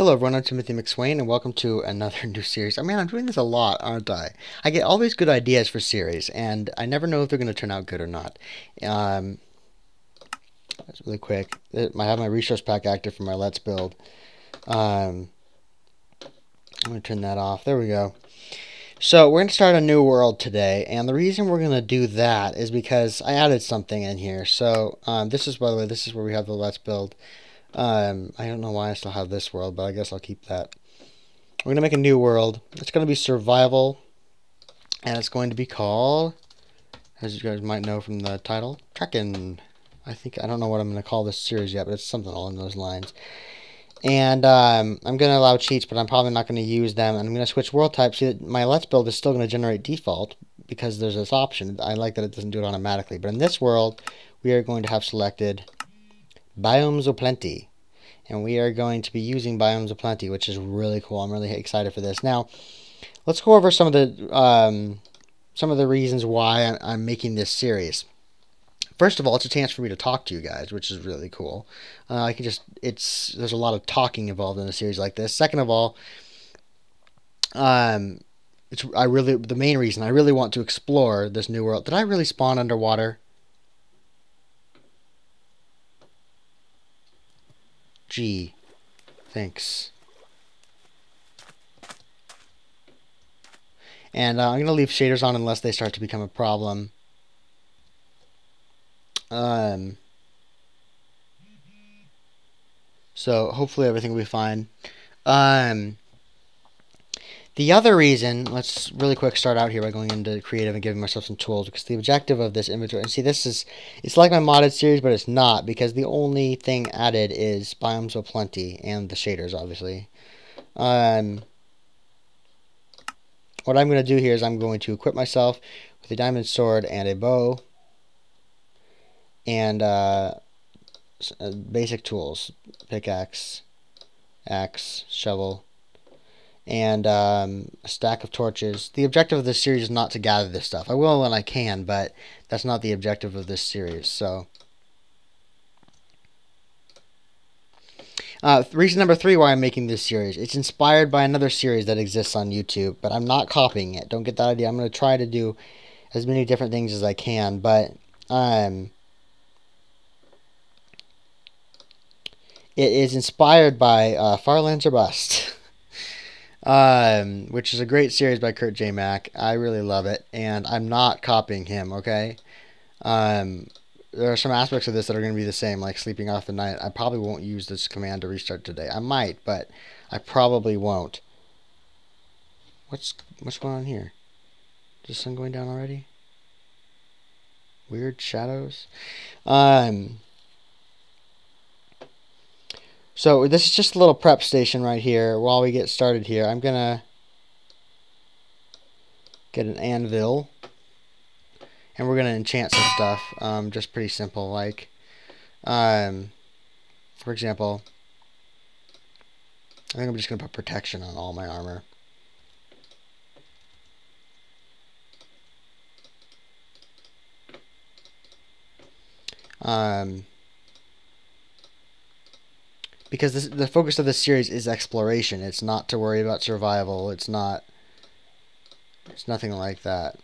Hello everyone, I'm Timothy McSwain, and welcome to another new series. I mean, I'm doing this a lot, aren't I? I get all these good ideas for series, and I never know if they're going to turn out good or not. That's really quick. I have my resource pack active for my Let's Build. I'm going to turn that off. There we go. So we're going to start a new world today, and the reason we're going to do that is because I added something in here. So this is, by the way, this is where we have the Let's Build. I don't know why I still have this world, but I guess I'll keep that. We're going to make a new world. It's going to be survival, and it's going to be called, as you guys might know from the title, Trekkin. I don't know what I'm going to call this series yet, but it's something along those lines. And I'm going to allow cheats, but I'm probably not going to use them. And I'm going to switch world type. See, my Let's Build is still going to generate default because there's this option. I like that it doesn't do it automatically. But in this world, we are going to have selected Biomes of Plenty. And we are going to be using Biomes of Plenty, which is really cool. I'm really excited for this. Now, let's go over some of the reasons why I'm making this series. First of all, it's a chance for me to talk to you guys, which is really cool. There's a lot of talking involved in a series like this. Second of all, the main reason I really want to explore this new world. Did I really spawn underwater? Gee, thanks. And I'm going to leave shaders on unless they start to become a problem. So hopefully everything will be fine. The other reason, let's really quick start out here by going into creative and giving myself some tools, because the objective of this inventory, and see, it's like my modded series, but it's not, because the only thing added is Biomes of Plenty and the shaders, obviously. What I'm going to do here is I'm going to equip myself with a diamond sword and a bow and basic tools: pickaxe, axe, shovel, and a stack of torches. The objective of this series is not to gather this stuff. I will when I can, but that's not the objective of this series. So, reason number 3 why I'm making this series. It's inspired by another series that exists on YouTube, but I'm not copying it. Don't get that idea. I'm going to try to do as many different things as I can, but it is inspired by Farlands or Bust. Which is a great series by Kurt J. Mack. I really love it, and I'm not copying him, okay? There are some aspects of this that are going to be the same, like sleeping off the night. I probably won't use this command to restart today. I might, but I probably won't. What's going on here? Is the sun going down already? Weird shadows. So this is just a little prep station right here. While we get started here, I'm going to get an anvil. And we're going to enchant some stuff. Just pretty simple. Like, for example, I think I'm just going to put protection on all my armor. Because the focus of this series is exploration. It's not to worry about survival. It's nothing like that.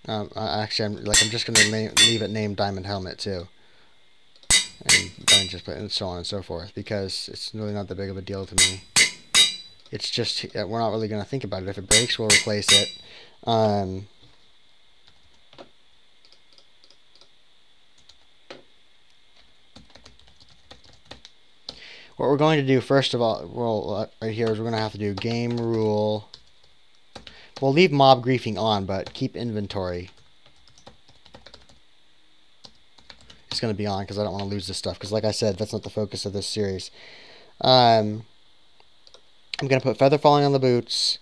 Actually, I'm just going to leave it named Diamond Helmet too, and so on and so forth, because it's really not that big of a deal to me. It's just we're not really going to think about it. If it breaks, we'll replace it. What we're going to do first of all, right here, is we're going to have to do game rule. We'll leave mob griefing on, but keep inventory. It's going to be on because I don't want to lose this stuff. Because like I said, that's not the focus of this series. I'm going to put feather falling on the boots,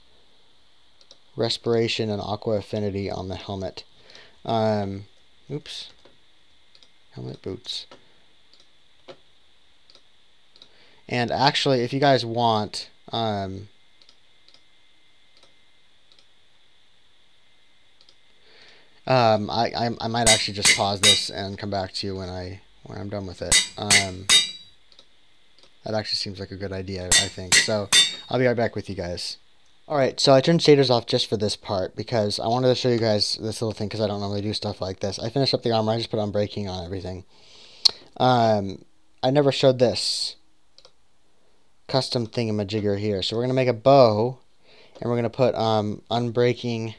respiration, and aqua affinity on the helmet. Oops. Helmet, boots. And actually, if you guys want, I might actually just pause this and come back to you when I'm done with it. That actually seems like a good idea, I think. So I'll be right back with you guys. Alright, so I turned shaders off just for this part because I wanted to show you guys this little thing because I don't normally do stuff like this. I finished up the armor, I just put on braking on everything. I never showed this custom thingamajigger here. So we're going to make a bow, and we're going to put unbreaking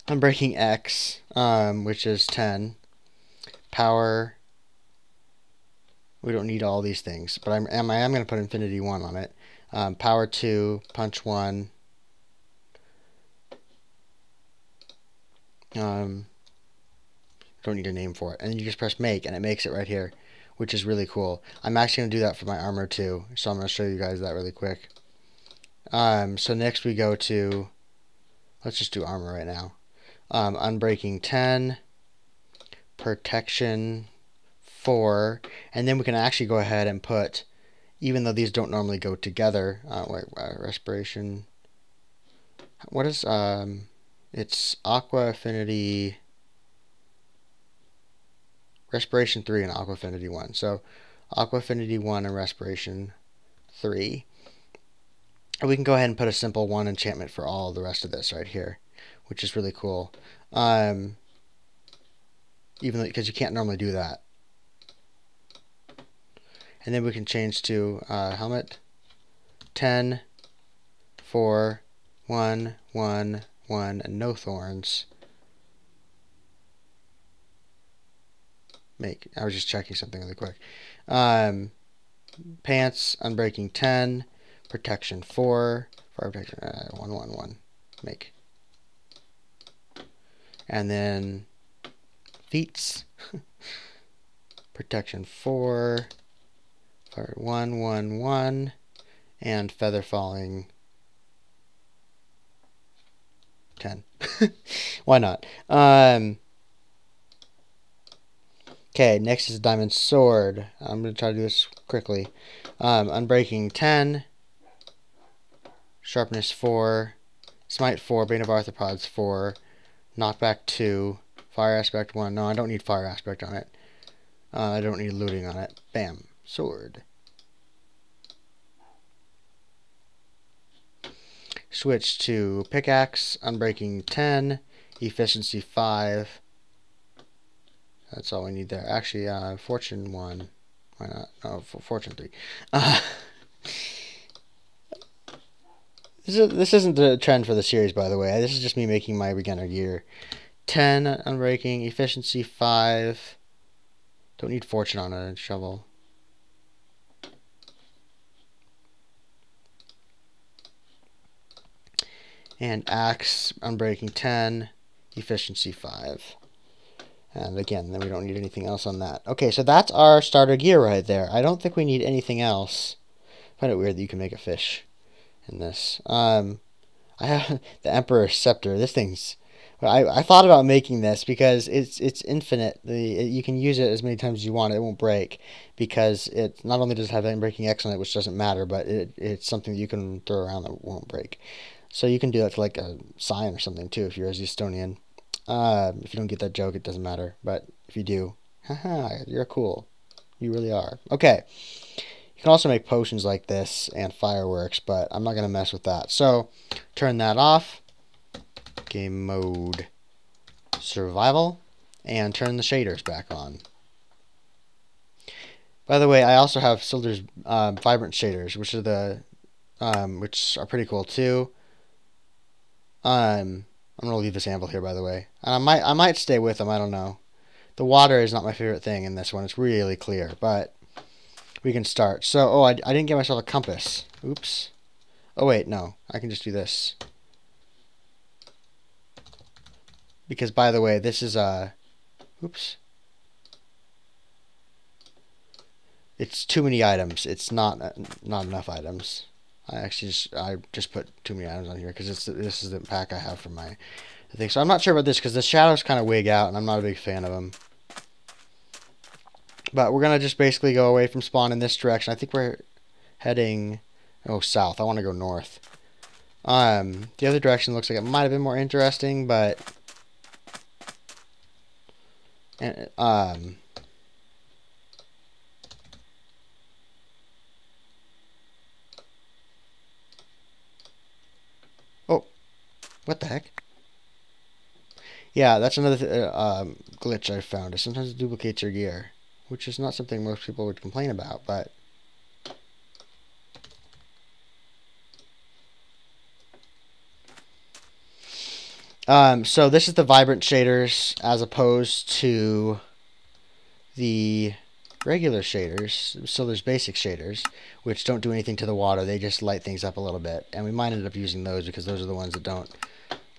X, which is 10. Power, we don't need all these things, but I am going to put infinity 1 on it. Power 2, punch 1. Don't need a name for it. And then you just press make, and it makes it right here, which is really cool. I'm actually going to do that for my armor too, so I'm going to show you guys that really quick. So next we go to, let's just do armor right now. Unbreaking 10, protection 4, and then we can actually go ahead and put, even though these don't normally go together, respiration, what is, it's aqua affinity, respiration 3 and aqua affinity 1. So aqua affinity 1 and respiration 3. And we can go ahead and put a simple 1 enchantment for all the rest of this right here, which is really cool. Even though, because you can't normally do that. And then we can change to helmet 10, 4, 1, 1, 1, and no thorns. Make. I was just checking something really quick. Pants, unbreaking 10, protection 4, fire protection 1, 1, 1. Make. And then feats, protection 4, fire 1, 1, 1, and feather falling 10. Why not? Okay, next is diamond sword. I'm going to try to do this quickly. Unbreaking 10, sharpness 4, smite 4, bane of arthropods 4, knockback 2, fire aspect 1. No, I don't need fire aspect on it. I don't need looting on it. Bam, sword. Switch to pickaxe, unbreaking 10, efficiency 5. That's all we need there. Actually, fortune 1. Why not? No, fortune 3. This isn't the trend for the series, by the way. This is just me making my beginner gear. 10 unbreaking, efficiency 5. Don't need fortune on a shovel. And axe, unbreaking 10, efficiency 5. And again, then we don't need anything else on that. Okay, so that's our starter gear right there. I don't think we need anything else. I find it weird that you can make a fish in this. I have the Emperor's Scepter. This thing's... I thought about making this because it's infinite. You can use it as many times as you want. It won't break because it not only does it have Unbreaking X on it, which doesn't matter, but it's something that you can throw around that won't break. So you can do that to like a sign or something too if you're a Estonian. If you don't get that joke, it doesn't matter. But if you do, haha, you're cool. You really are. Okay. You can also make potions like this and fireworks, but I'm not going to mess with that. So, turn that off. Game mode. Survival. And turn the shaders back on. By the way, I also have Sildur's vibrant shaders, which are pretty cool too. I'm gonna leave this anvil here, by the way. And I might stay with them. I don't know. The water is not my favorite thing in this one. It's really clear, but we can start. So, I didn't get myself a compass. Oops. Oh wait, no. I can just do this. Because, by the way, this is oops. It's too many items. It's not enough items. I just put too many items on here because this is the pack I have for my thing. So I'm not sure about this because the shadows kind of wig out, and I'm not a big fan of them. But we're gonna just basically go away from spawn in this direction. I think we're heading south. I want to go north. The other direction looks like it might have been more interesting, but What the heck? Yeah, that's another glitch I found. It sometimes duplicates your gear, which is not something most people would complain about, but... So this is the vibrant shaders as opposed to the regular shaders. So there's basic shaders, which don't do anything to the water. They just light things up a little bit. And we might end up using those because those are the ones that don't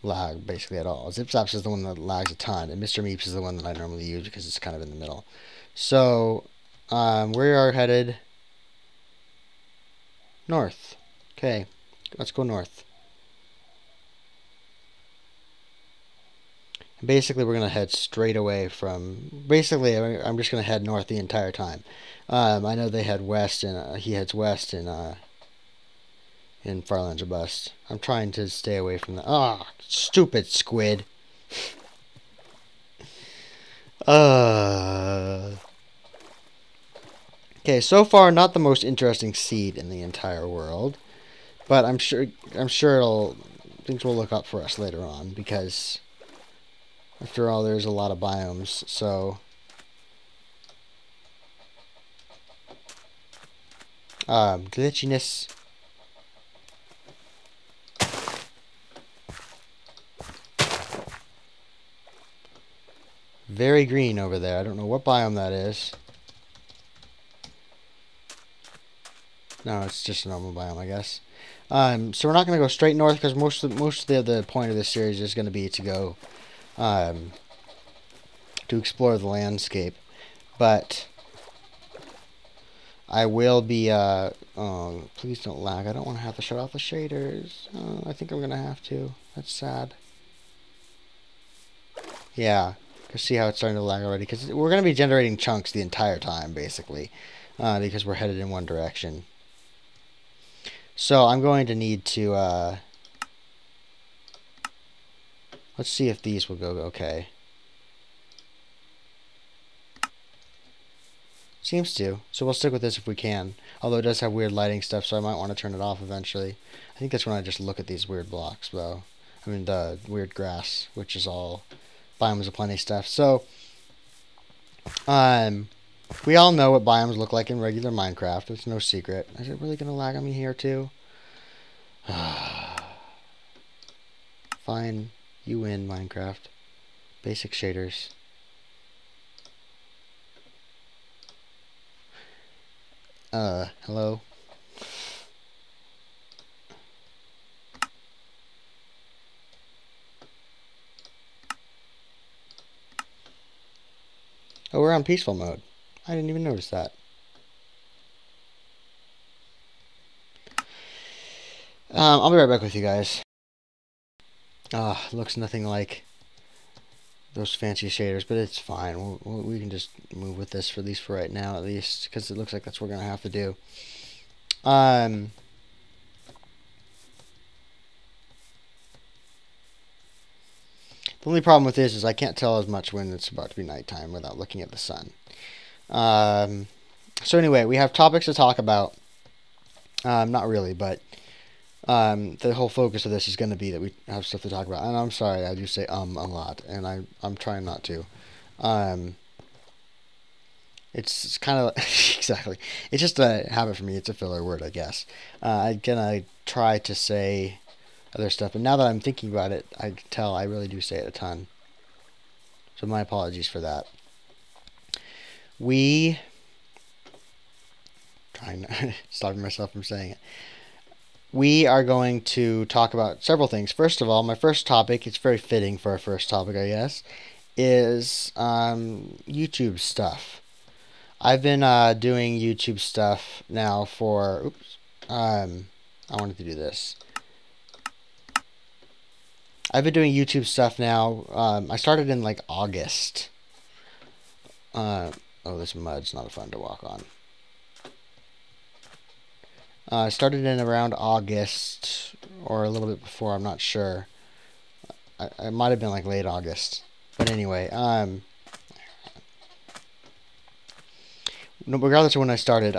lag basically at all. Zipzaps is the one that lags a ton, and Mr. Meeps is the one that I normally use because it's kind of in the middle. So we are headed north. Okay, let's go north. Basically, we're going to head straight away from... Basically, I'm just going to head north the entire time. I know they head west, and he heads west in Farlands or Bust. I'm trying to stay away from the... Ah, stupid squid. Okay, so far, not the most interesting seed in the entire world. But I'm sure things will look up for us later on, because... After all, there's a lot of biomes, so... glitchiness. Very green over there. I don't know what biome that is. No, it's just a normal biome, I guess. So we're not going to go straight north, because most of the point of this series is going to be to go... to explore the landscape, but I will be, oh, please don't lag, I don't want to have to shut off the shaders. I think I'm going to have to. That's sad. Yeah, because see how it's starting to lag already, because we're going to be generating chunks the entire time, basically, because we're headed in one direction. So I'm going to need to, let's see if these will go okay. Seems to. So we'll stick with this if we can. Although it does have weird lighting stuff, so I might want to turn it off eventually. I think that's when I just look at these weird blocks, though. I mean, the weird grass, which is all biomes of plenty stuff. So, we all know what biomes look like in regular Minecraft. It's no secret. Is it really going to lag on me here, too? Fine. You win, Minecraft. Basic shaders. Hello? Oh, we're on peaceful mode. I didn't even notice that. I'll be right back with you guys. Looks nothing like those fancy shaders, but it's fine. We can just move with this for at least for right now, at least, because it looks like that's what we're gonna have to do. The only problem with this is I can't tell as much when it's about to be nighttime without looking at the sun. So anyway, we have topics to talk about. Not really, but the whole focus of this is going to be that we have stuff to talk about. And I'm sorry, I do say a lot, and I'm trying not to. It's kind of exactly. It's just a habit for me. It's a filler word, I guess. I'm gonna try to say other stuff, but now that I'm thinking about it, I can tell I really do say it a ton. So my apologies for that. Trying to stopping myself from saying it. We are going to talk about several things. First of all, my first topic, it's very fitting for our first topic, I guess, is YouTube stuff. I've been doing YouTube stuff now for... Oops. I wanted to do this. I've been doing YouTube stuff now. I started in, like, August. Oh, this mud's not fun to walk on. I started in around August, or a little bit before, I'm not sure. It might have been, like, late August. But anyway, regardless of when I started,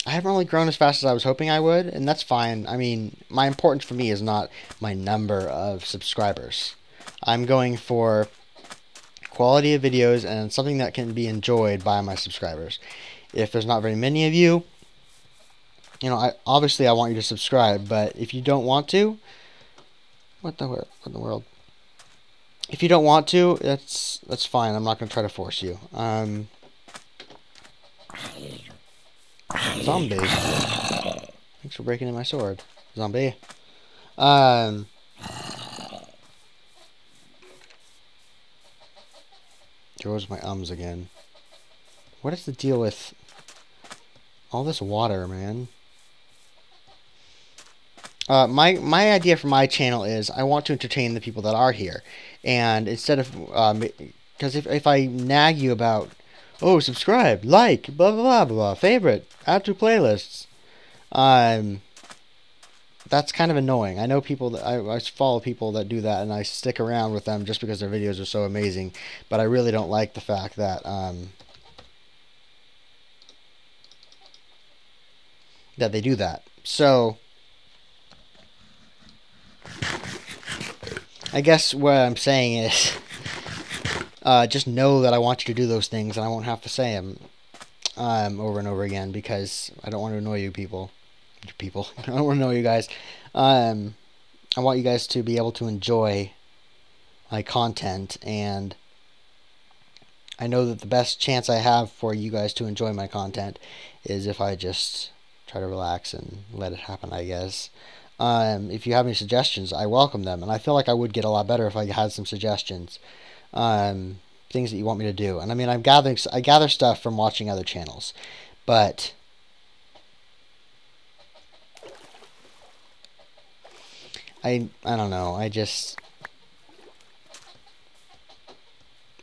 I haven't really grown as fast as I was hoping I would, and that's fine. I mean, my importance for me is not my number of subscribers. I'm going for quality of videos and something that can be enjoyed by my subscribers. If there's not very many of you, you know, obviously I want you to subscribe, but if you don't want to, what the world? If you don't want to, that's fine. I'm not going to try to force you. Zombie. Thanks for breaking in my sword, zombie. There goes my ums again. What is the deal with all this water, man? My idea for my channel is I want to entertain the people that are here, and instead of because if I nag you about, oh, subscribe, like, blah blah blah blah, favorite, add to playlists, that's kind of annoying. I know people that I follow people that do that, and I stick around with them just because their videos are so amazing, but I really don't like the fact that that they do that. So I guess what I'm saying is, just know that I want you to do those things, and I won't have to say them over and over again because I don't want to annoy you people. I don't want to annoy you guys. I want you guys to be able to enjoy my content, and I know that the best chance I have for you guys to enjoy my content is if I just try to relax and let it happen, I guess. If you have any suggestions, I welcome them, and I feel like I would get a lot better if I had some suggestions, things that you want me to do. And I mean, I gather stuff from watching other channels, but I don't know.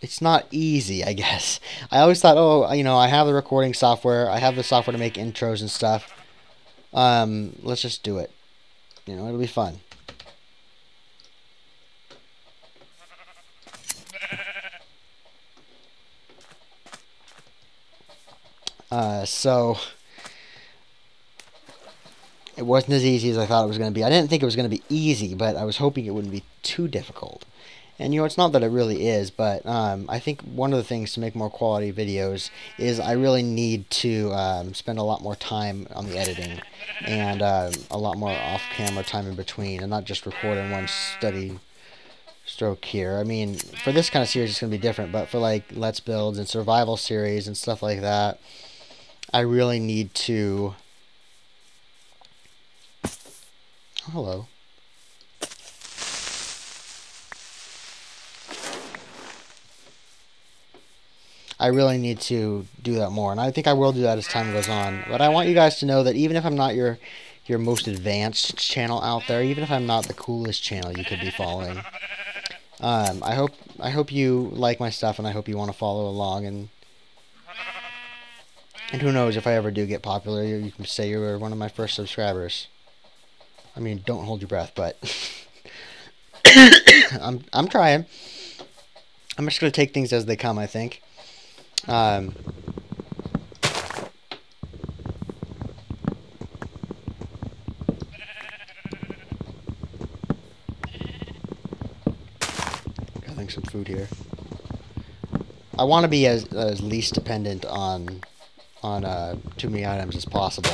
It's not easy, I guess. I always thought, oh, you know, I have the recording software, I have the software to make intros and stuff. Let's just do it. You know, it'll be fun. So it wasn't as easy as I thought it was going to be. I didn't think it was going to be easy, but I was hoping it wouldn't be too difficult. And, you know, it's not that it really is, but I think one of the things to make more quality videos is I really need to spend a lot more time on the editing and a lot more off-camera time in between, and not just record in one steady stroke here. I mean, for this kind of series it's going to be different, but for like Let's Builds and survival series and stuff like that, I really need to... Oh, hello. I really need to do that more, and I think I will do that as time goes on. But I want you guys to know that even if I'm not your most advanced channel out there, even if I'm not the coolest channel you could be following, I hope you like my stuff, and I hope you want to follow along. And who knows, if I ever do get popular, you can say you were one of my first subscribers. I mean, don't hold your breath, but I'm trying. I'm just gonna take things as they come, I think. Gotta think some food here. I want to be as least dependent on too many items as possible.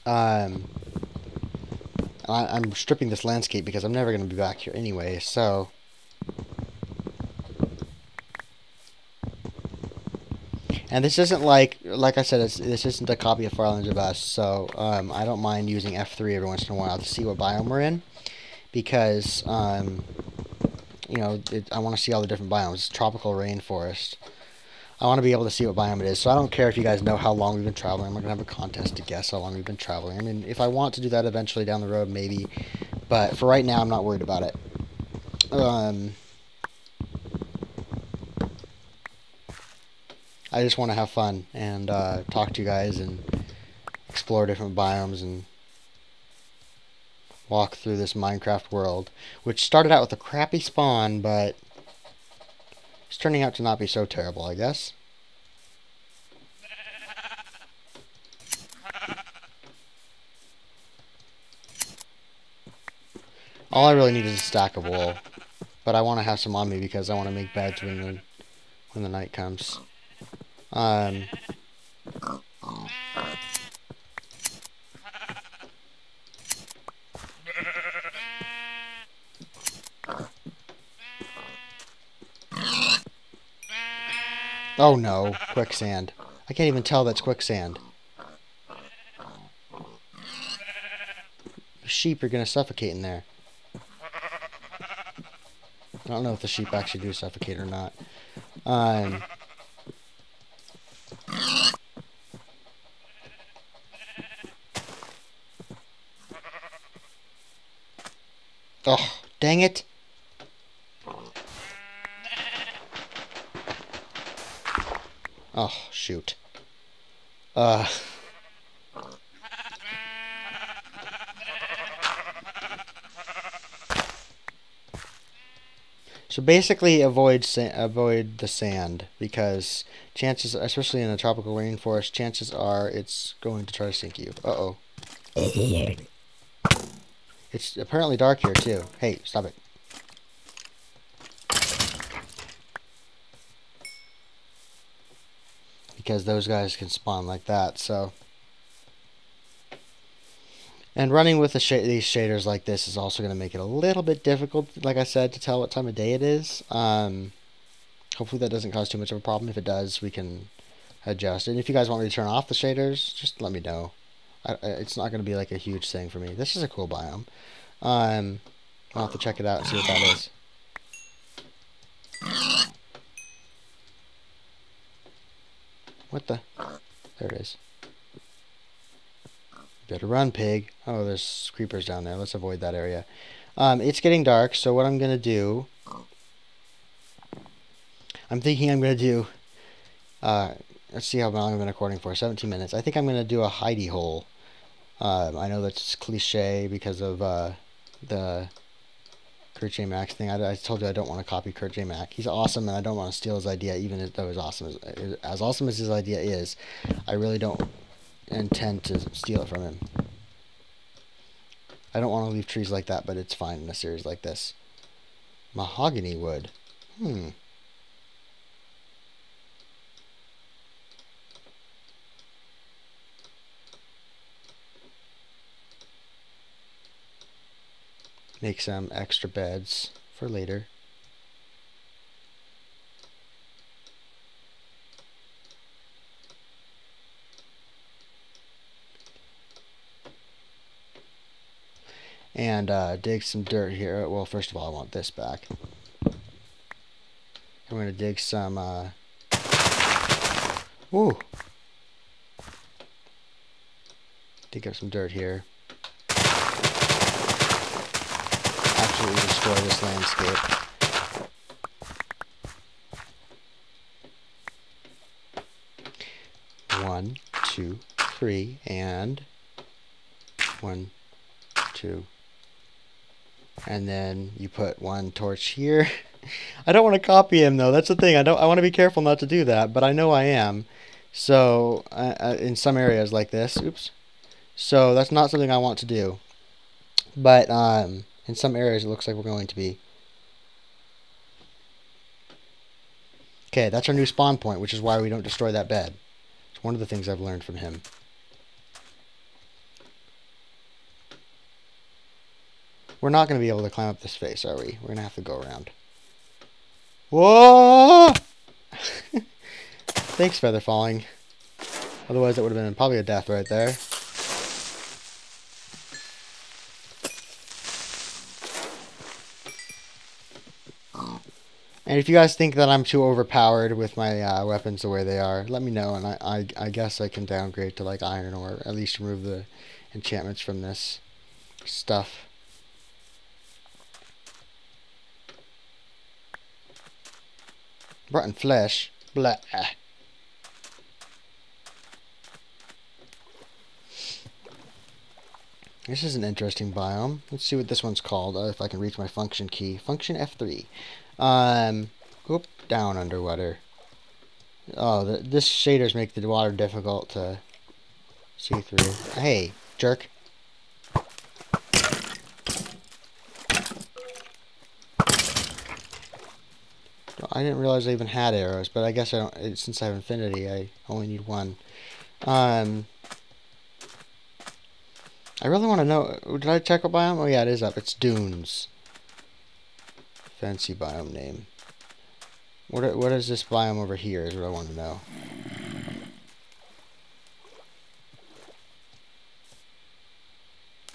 I'm stripping this landscape because I'm never going to be back here anyway, so... And this isn't like I said, this isn't a copy of Farlands of Us, so I don't mind using F3 every once in a while to see what biome we're in, because, you know, I want to see all the different biomes. It's tropical rainforest. I want to be able to see what biome it is, so I don't care if you guys know how long we've been traveling. I'm not going to have a contest to guess how long we've been traveling. I mean, if I want to do that eventually down the road, maybe, but for right now, I'm not worried about it. I just want to have fun and talk to you guys and explore different biomes and walk through this Minecraft world, which started out with a crappy spawn, but it's turning out to not be so terrible, I guess. All I really need is a stack of wool. But I want to have some on me because I want to make beds when the night comes. Oh no, quicksand. I can't even tell that's quicksand. Sheep are going to suffocate in there. I don't know if the sheep actually do suffocate or not. Oh, dang it. Oh, shoot. So basically avoid the sand, because chances, especially in a tropical rainforest, chances are it's going to try to sink you. Uh-oh. It's apparently dark here too. Hey, stop it. Because those guys can spawn like that, so. And running with these shaders like this is also going to make it a little bit difficult, like I said, to tell what time of day it is. Hopefully that doesn't cause too much of a problem. If it does, we can adjust. And if you guys want me to turn off the shaders, just let me know. It's not going to be like a huge thing for me. This is a cool biome. I'll have to check it out and see what that is. What the? There it is. Better run, pig. Oh, there's creepers down there. Let's avoid that area. It's getting dark, so what I'm going to do... I'm thinking I'm going to do... let's see how long I've been recording for. 17 minutes. I think I'm going to do a hidey hole. I know that's cliche because of the Kurt J. Max thing. I told you I don't want to copy Kurt J. Max. He's awesome, and I don't want to steal his idea, even though as awesome as his idea is. I really don't intend to steal it from him. I don't want to leave trees like that, but it's fine in a series like this. Mahogany wood. Make some extra beds for later. And dig some dirt here. Well, first of all, I want this back. I'm going to dig some... Ooh! Dig up some dirt here. Absolutely destroy this landscape. One, two, three, and 1, 2. And then you put one torch here. I don't want to copy him though. That's the thing. I want to be careful not to do that, but I know I am. So in some areas like this, oops. So that's not something I want to do. But in some areas it looks like we're going to be. Okay, that's our new spawn point, which is why we don't destroy that bed. It's one of the things I've learned from him. We're not going to be able to climb up this face, are we? We're going to have to go around. Whoa! Thanks, feather falling. Otherwise, that would have been probably a death right there. And if you guys think that I'm too overpowered with my weapons the way they are, let me know, and I guess I can downgrade to like iron, or at least remove the enchantments from this stuff. Rotten flesh. Blah. This is an interesting biome. Let's see what this one's called, if I can reach my function key. Function F3. Oop, down underwater. Oh, this shaders make the water difficult to see through. Hey, jerk. I didn't realize I even had arrows, but I guess I don't. Since I have infinity, I only need one. I really want to know. Did I check a biome? Oh yeah, it is up. It's dunes. Fancy biome name. What is this biome over here? Is what I want to know.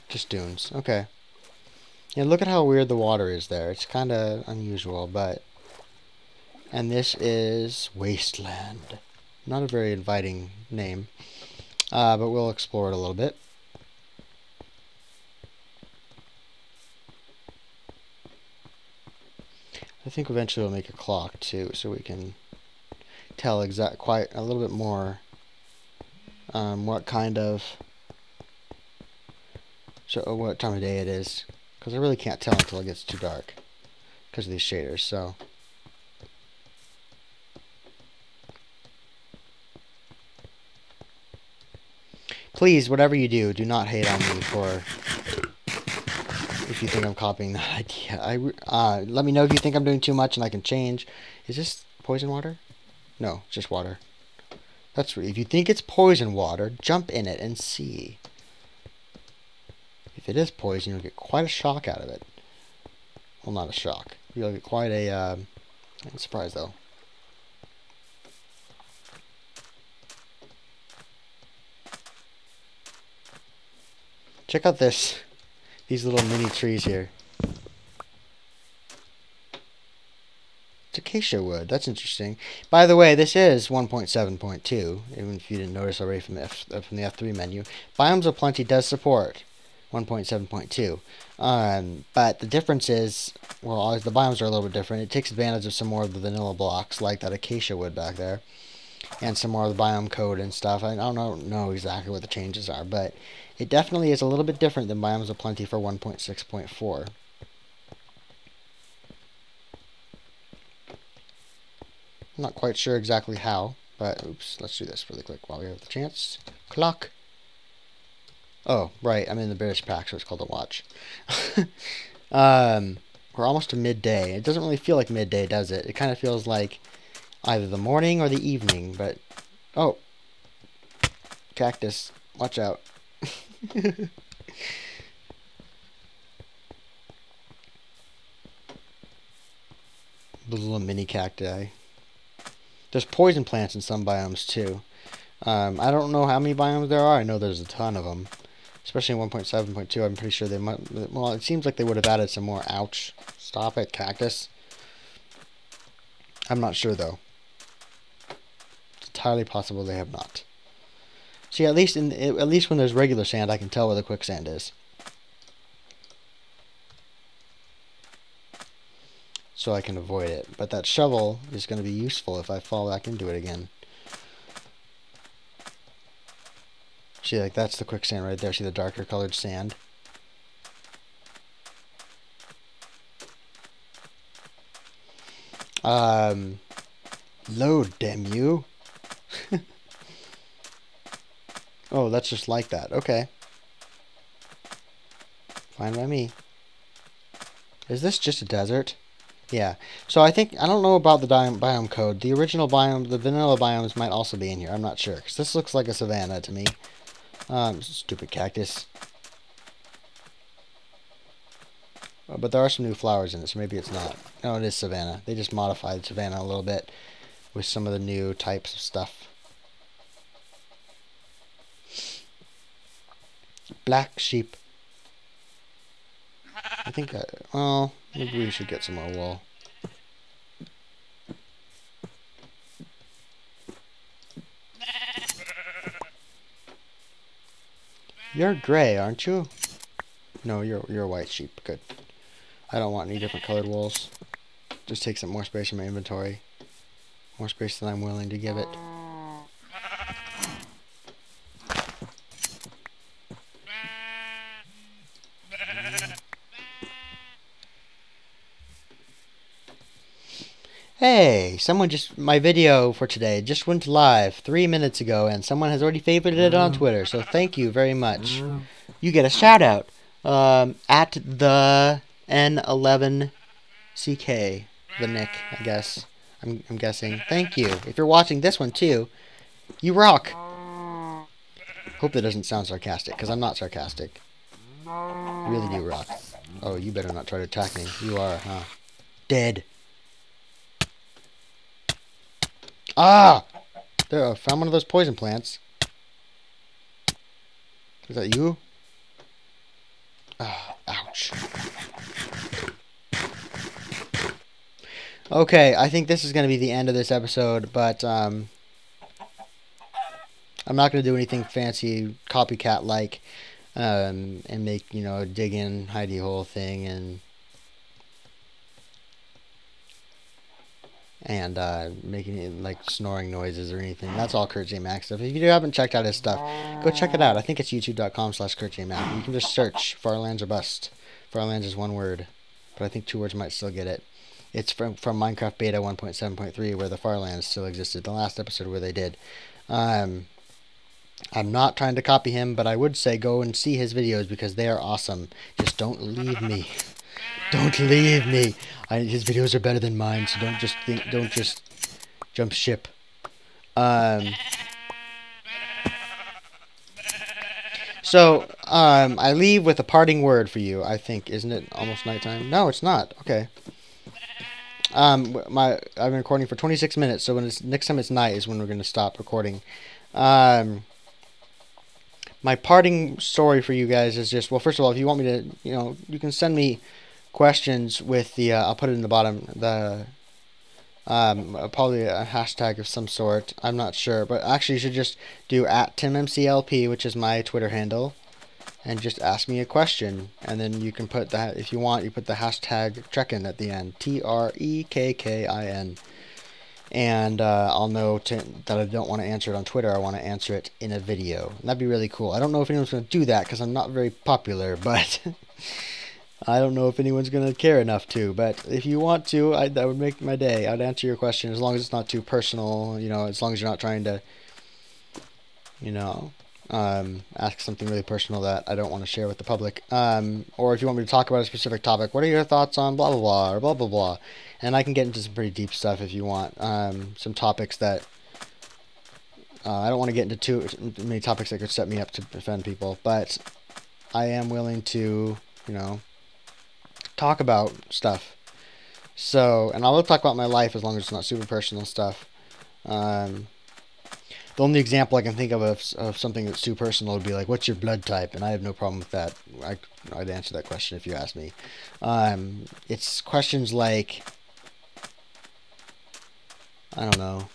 Just dunes. Okay. Yeah, look at how weird the water is there. It's kind of unusual, but. And this is Wasteland. Not a very inviting name, but we'll explore it a little bit. I think eventually we'll make a clock too, so we can tell quite a little bit more what kind of what time of day it is, because I really can't tell until it gets too dark because of these shaders. So please, whatever you do, do not hate on me for if you think I'm copying that idea. Let me know if you think I'm doing too much and I can change. Is this poison water? No, it's just water. That's if you think it's poison water, jump in it and see. If it is poison, you'll get quite a shock out of it. Well, not a shock. You'll get quite a surprise, though. Check out these little mini trees here. It's acacia wood. That's interesting. By the way, this is 1.7.2, even if you didn't notice already from the F3 menu. Biomes of Plenty does support 1.7.2. But the difference is, well, the biomes are a little bit different. It takes advantage of some more of the vanilla blocks, like that acacia wood back there, and some more of the biome code and stuff. I don't know exactly what the changes are, but it definitely is a little bit different than Biomes of Plenty for 1.6.4. I'm not quite sure exactly how, but oops, let's do this really quick while we have the chance. Clock. Oh, right, I'm in the British pack, so it's called a watch. We're almost to midday. It doesn't really feel like midday, does it? It kind of feels like either the morning or the evening, but... Oh! Cactus. Watch out. The little mini cacti. There's poison plants in some biomes, too. I don't know how many biomes there are. I know there's a ton of them. Especially in 1.7.2, I'm pretty sure they might... Well, it seems like they would have added some more. Ouch. Stop it, cactus. I'm not sure, though. It's entirely possible they have not. See, at least when there's regular sand, I can tell where the quicksand is. So I can avoid it. But that shovel is going to be useful if I fall back into it again. See, like, that's the quicksand right there. See the darker colored sand? Load, damn you. Oh, that's just like that. Okay. Fine by me. Is this just a desert? Yeah. So I don't know about the biome code. The original biome, the vanilla biomes might also be in here. I'm not sure. Because this looks like a savanna to me. Stupid cactus. But there are some new flowers in it, so maybe it's not. No, it is savanna. They just modified savanna a little bit with some of the new types of stuff. Black sheep. I think, well, maybe we should get some more wool. You're gray, aren't you? No, you're a white sheep. Good. I don't want any different colored wools. Just takes up more space in my inventory. More space than I'm willing to give it. Hey, my video for today just went live 3 minutes ago, and someone has already favorited it on Twitter, so thank you very much. You get a shout out, at the N11CK, the Nick, I guess. I'm guessing. Thank you. If you're watching this one too, you rock. Hope that doesn't sound sarcastic, because I'm not sarcastic. You really do rock. Oh, you better not try to attack me. You are, huh? Dead. Ah! There, I found one of those poison plants. Is that you? Ah, ouch. Okay, I think this is going to be the end of this episode, but I'm not going to do anything fancy, copycat-like, and make, you know, dig in, hidey hole thing, and making it like snoring noises or anything. That's all Kurt J. Mac stuff. If you haven't checked out his stuff, go check it out. I think it's youtube.com/KurtJMac. You can just search Farlands or Bust. Farlands is one word, but I think 2 words might still get it. It's from Minecraft Beta 1.7.3 where the Farlands still existed. The last episode where they did. I'm not trying to copy him, but I would say go and see his videos because they are awesome. Just don't leave me. Don't leave me. His videos are better than mine, so don't just jump ship. So I leave with a parting word for you. I think, isn't it almost nighttime? No, it's not. Okay. I've been recording for 26 minutes, so next time it's night is when we're going to stop recording. My parting story for you guys is just, well, first of all, if you want me to, you know, you can send me questions with the, I'll put it in the bottom, the, probably a hashtag of some sort. I'm not sure, but actually you should just do @TimMCLP, which is my Twitter handle, and just ask me a question, and then you can put that, if you want, you put the hashtag Trekkin at the end, TREKKIN, and I'll know that I don't want to answer it on Twitter. I want to answer it in a video. And that'd be really cool. I don't know if anyone's going to do that because I'm not very popular, but I don't know if anyone's going to care enough to. But if you want to, that would make my day. I'd answer your question as long as it's not too personal, you know, as long as you're not trying to, you know, ask something really personal that I don't want to share with the public. Or if you want me to talk about a specific topic, what are your thoughts on blah, blah, blah, or blah, blah, blah. And I can get into some pretty deep stuff if you want. Some topics that I don't want to get into too many topics that could set me up to offend people, but I am willing to, you know, talk about stuff. So, and I will talk about my life as long as it's not super personal stuff. The only example I can think of something that's too personal would be like, what's your blood type? And I have no problem with that. I'd answer that question if you asked me. It's questions like, I don't know.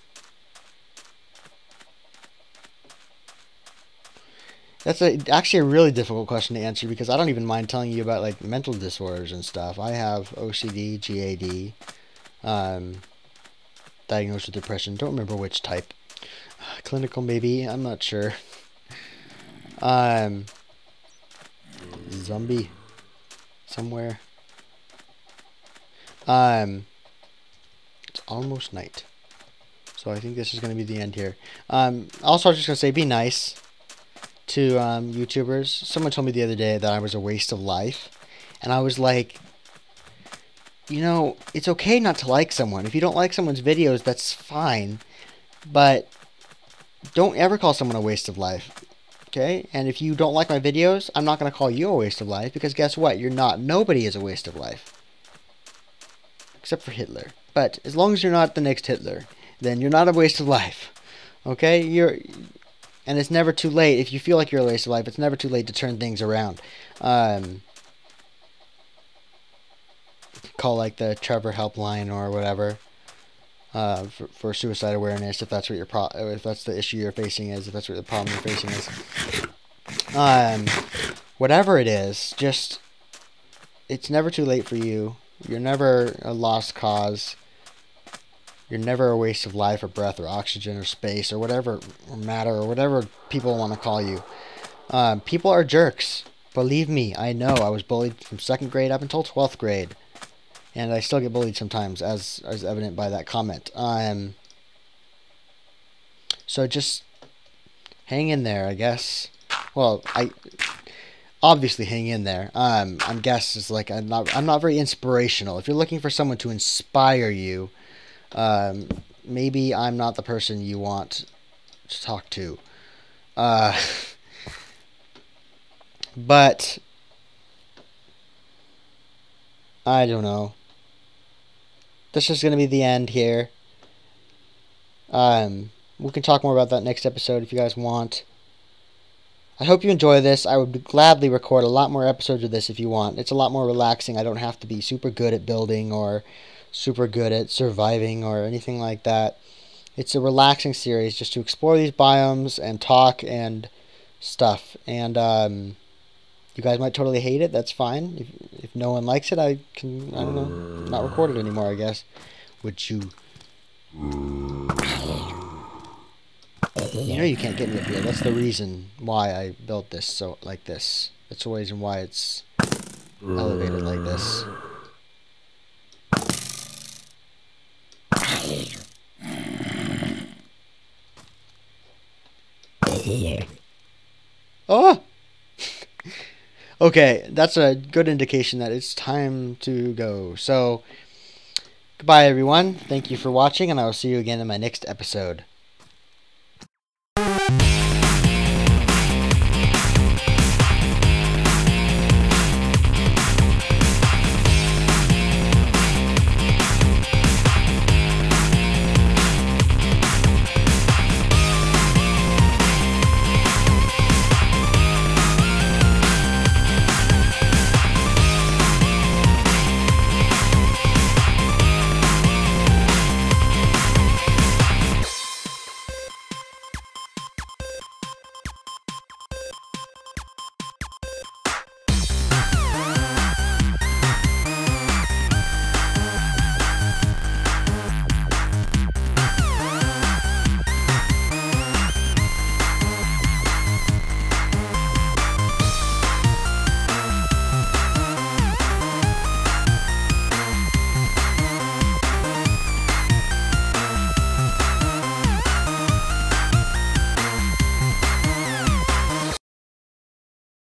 That's actually a really difficult question to answer because I don't even mind telling you about like mental disorders and stuff. I have OCD, GAD, diagnosed with depression. Don't remember which type. Clinical maybe. I'm not sure. Zombie somewhere. It's almost night. So I think this is going to be the end here. Also, I was just going to say, be nice to YouTubers. Someone told me the other day that I was a waste of life. And I was like, you know, it's okay not to like someone. If you don't like someone's videos, that's fine. But don't ever call someone a waste of life. Okay? And if you don't like my videos, I'm not going to call you a waste of life. Because guess what? You're not. Nobody is a waste of life. Except for Hitler. But as long as you're not the next Hitler, then you're not a waste of life. Okay? And it's never too late. If you feel like you're a waste of life, it's never too late to turn things around. Call like the Trevor helpline or whatever for suicide awareness, if that's what if that's the issue you're facing is, if that's what the problem you're facing is. Whatever it is, just it's never too late for you. You're never a lost cause. You're never a waste of life or breath or oxygen or space or whatever, or matter or whatever people want to call you. People are jerks. Believe me, I know. I was bullied from 2nd grade up until 12th grade. And I still get bullied sometimes, as evident by that comment. So just hang in there, I guess. Well, obviously hang in there. I guess it's like I'm not very inspirational. If you're looking for someone to inspire you, Maybe I'm not the person you want to talk to. But I don't know. This is going to be the end here. We can talk more about that next episode if you guys want. I hope you enjoy this. I would gladly record a lot more episodes of this if you want. It's a lot more relaxing. I don't have to be super good at building or super good at surviving or anything like that. It's a relaxing series just to explore these biomes and talk and stuff. And you guys might totally hate it. That's fine. If no one likes it, I don't know, not record it anymore, I guess. Would you... You know you can't get me up here. That's the reason why I built this so like this. That's the reason why it's elevated like this. Oh! Okay, that's a good indication that it's time to go. So, goodbye everyone. Thank you for watching, and I will see you again in my next episode.